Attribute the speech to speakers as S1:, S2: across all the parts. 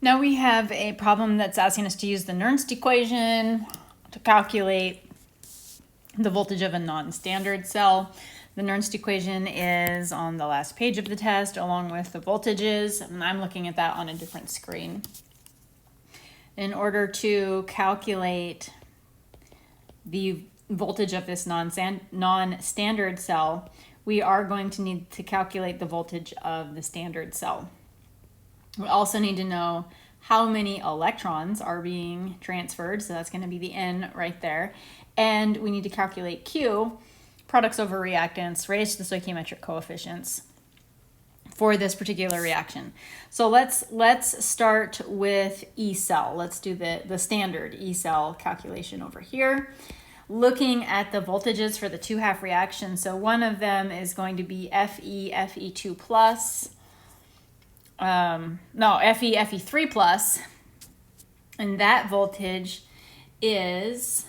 S1: Now we have a problem that's asking us to use the Nernst equation to calculate the voltage of a non-standard cell. The Nernst equation is on the last page of the test along with the voltages, and I'm looking at that on a different screen. In order to calculate the voltage of this non-standard cell, we are going to need to calculate the voltage of the standard cell. We also need to know how many electrons are being transferred, so that's going to be the N right there. And we need to calculate Q, products over reactants, raised to the stoichiometric coefficients for this particular reaction. So let's start with E cell. Let's do the standard E cell calculation over here. Looking at the voltages for the two half reactions. So one of them is going to be Fe2 plus. Fe3 plus, and that voltage is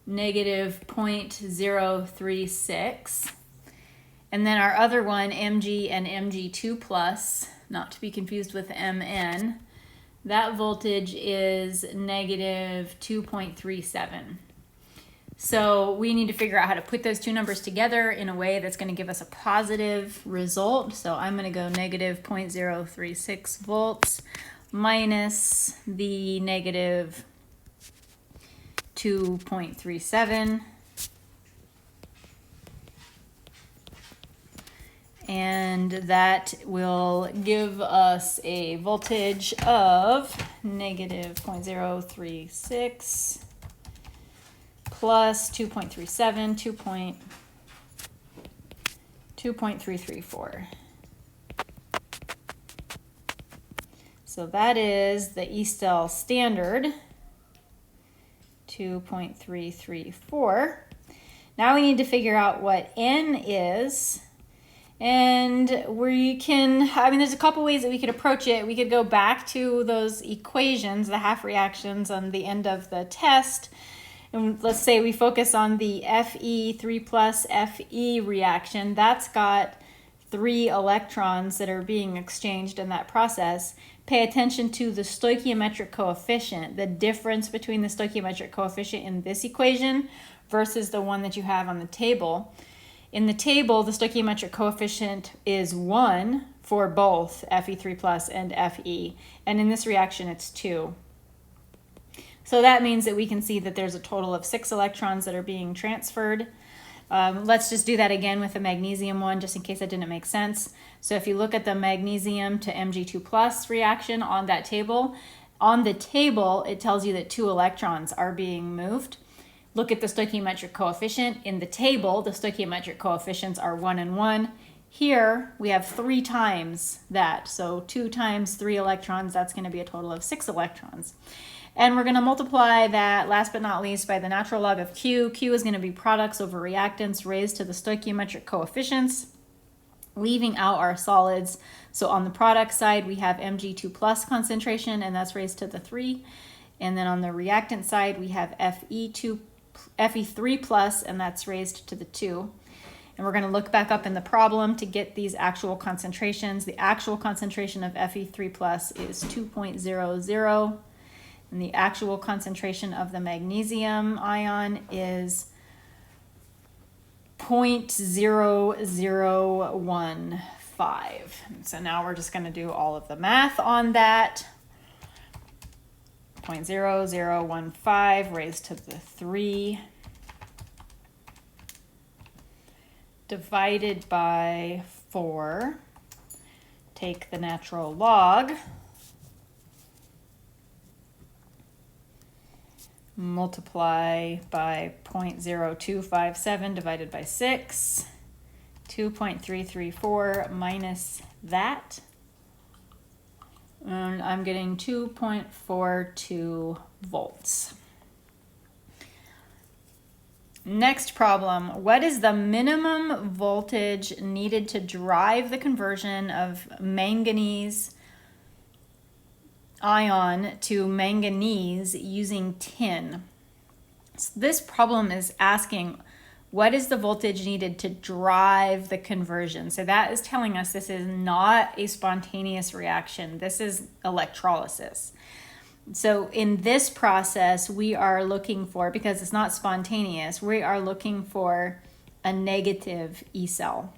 S1: negative 0.036. And then our other one, Mg and Mg2 plus, not to be confused with Mn, that voltage is negative 2.37. So we need to figure out how to put those two numbers together in a way that's going to give us a positive result. So I'm going to go negative 0.036 volts minus the negative 2.37. And that will give us a voltage of negative 0.036 plus 2.37, 2.334. So that is the E cell standard, 2.334. Now we need to figure out what N is. And we can, there's a couple ways that we could approach it. We could go back to those equations, the half reactions on the end of the test. And let's say we focus on the Fe3 plus Fe reaction. That's got 3 electrons that are being exchanged in that process. Pay attention to the stoichiometric coefficient, the difference between the stoichiometric coefficient in this equation versus the one that you have on the table. In the table, the stoichiometric coefficient is 1 for both Fe3 plus and Fe, and in this reaction it's 2. So that means that we can see that there's a total of 6 electrons that are being transferred. Let's just do that again with the magnesium one, just in case that didn't make sense. So if you look at the magnesium to Mg2 plus reaction on that table, on the table it tells you that 2 electrons are being moved. Look at the stoichiometric coefficient. In the table, the stoichiometric coefficients are 1 and 1. Here we have 3 times that, so 2 times 3 electrons, that's going to be a total of 6 electrons. And we're going to multiply that, last but not least, by the natural log of Q. Q is going to be products over reactants raised to the stoichiometric coefficients, leaving out our solids. So on the product side, we have Mg2 plus concentration, and that's raised to the 3. And then on the reactant side, we have Fe3 plus, and that's raised to the 2. And we're going to look back up in the problem to get these actual concentrations. The actual concentration of Fe3 plus is 2.00. And the actual concentration of the magnesium ion is 0.0015. So now we're just going to do all of the math on that. 0.0015 raised to the 3 divided by 4. Take the natural log. Multiply by 0.0257 divided by 6, 2.334 minus that, and I'm getting 2.42 volts. Next problem, what is the minimum voltage needed to drive the conversion of manganese ion to manganese using tin? So this problem is asking What is the voltage needed to drive the conversion? So that is telling us this is not a spontaneous reaction. This is electrolysis. So in this process, we are looking for, because it's not spontaneous, we are looking for a negative E cell.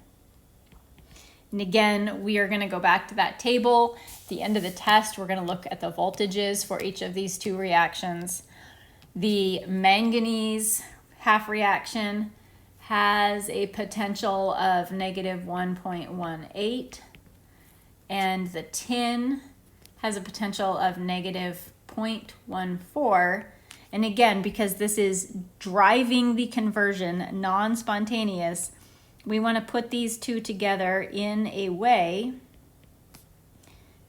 S1: And again, we are going to go back to that table. At the end of the test, we're going to look at the voltages for each of these two reactions. The manganese half reaction has a potential of negative 1.18, and the tin has a potential of negative 0.14. And again, because this is driving the conversion, non-spontaneous, we want to put these two together in a way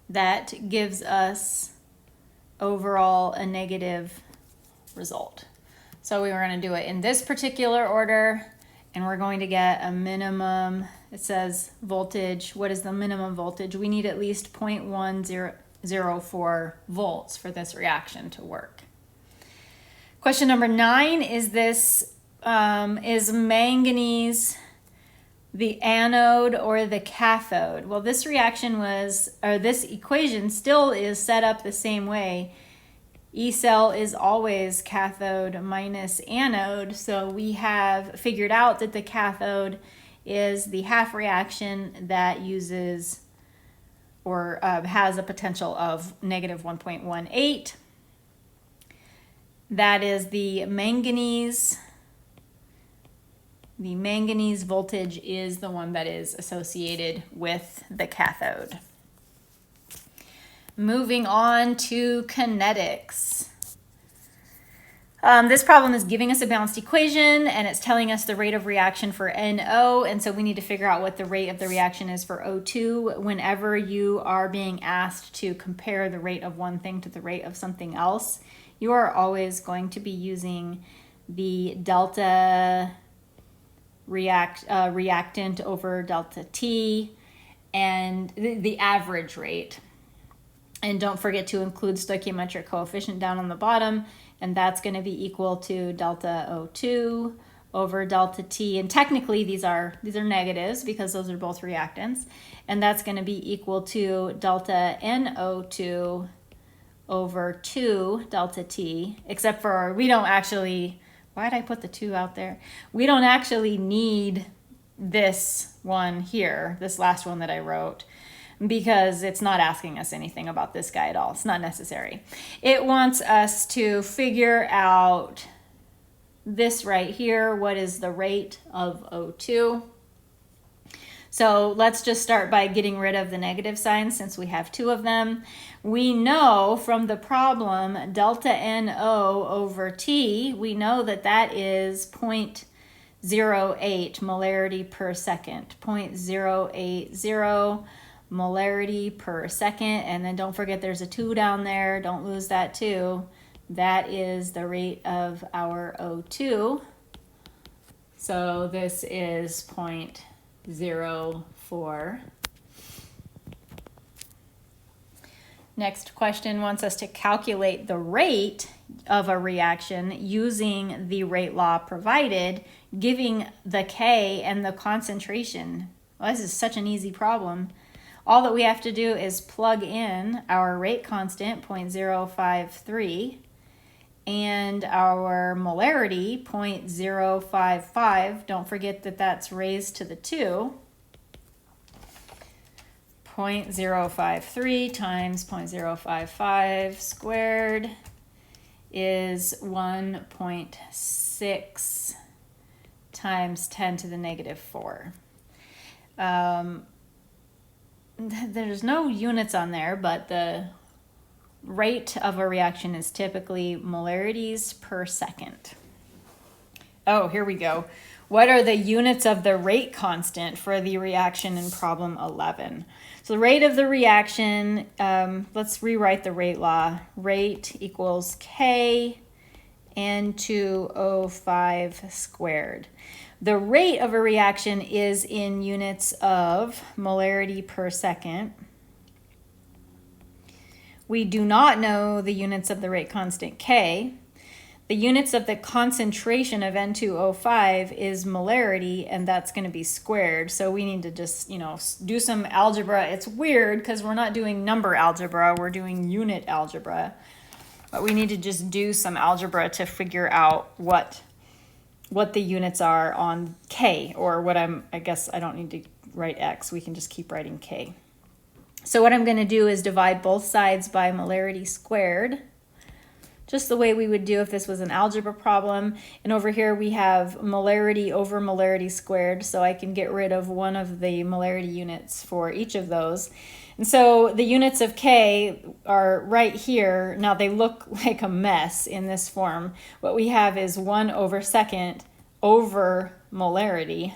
S1: that gives us overall a negative result. So we were going to do it in this particular order, and we're going to get a minimum. It says voltage. What is the minimum voltage? We need at least 0.1004 volts for this reaction to work. Question number 9 is this, is manganese the anode or the cathode? Well, this reaction was, or this equation still is set up the same way. E cell is always cathode minus anode, so we have figured out that the cathode is the half reaction that uses or has a potential of negative 1.18. That is the manganese. The manganese voltage is the one that is associated with the cathode. Moving on to kinetics. This problem is giving us a balanced equation, and it's telling us the rate of reaction for NO, and so we need to figure out what the rate of the reaction is for O2. Whenever you are being asked to compare the rate of one thing to the rate of something else, you are always going to be using the delta reactant over delta T and the average rate. And don't forget to include stoichiometric coefficient down on the bottom, and that's going to be equal to delta O2 over delta T. And technically these are negatives because those are both reactants, and that's going to be equal to delta NO2 over 2 delta T, except for we don't actually, why did I put the 2 out there? We don't actually need this one here, this last one that I wrote, because it's not asking us anything about this guy at all. It's not necessary. It wants us to figure out this right here. What is the rate of O2? So let's just start by getting rid of the negative signs since we have 2 of them. We know from the problem delta NO over T, we know that that is 0.08 molarity per second. 0.080 molarity per second, and then don't forget there's a 2 down there, don't lose that 2. That is the rate of our O2. So this is 0.04. Next question wants us to calculate the rate of a reaction using the rate law provided, giving the K and the concentration. Well, this is such an easy problem. All that we have to do is plug in our rate constant, 0.053, and our molarity, 0.055. Don't forget that that's raised to the 2. 0.053 times 0.055 squared is 1.6 times 10 to the negative 4. There's no units on there, but the rate of a reaction is typically molarities per second. Oh, here we go. What are the units of the rate constant for the reaction in problem 11? So the rate of the reaction, let's rewrite the rate law. Rate equals K N2O5 squared. The rate of a reaction is in units of molarity per second. We do not know the units of the rate constant K. the units of the concentration of N2O5 is molarity, and that's going to be squared. So we need to just, do some algebra. It's weird because we're not doing number algebra, we're doing unit algebra. But we need to just do some algebra to figure out what the units are on K, or I guess I don't need to write X, we can just keep writing K. So what I'm going to do is divide both sides by molarity squared, just the way we would do if this was an algebra problem. And over here we have molarity over molarity squared, so I can get rid of one of the molarity units for each of those. And so the units of K are right here. Now they look like a mess in this form. What we have is 1/2 over molarity,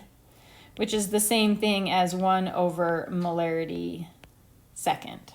S1: which is the same thing as 1/molarity second.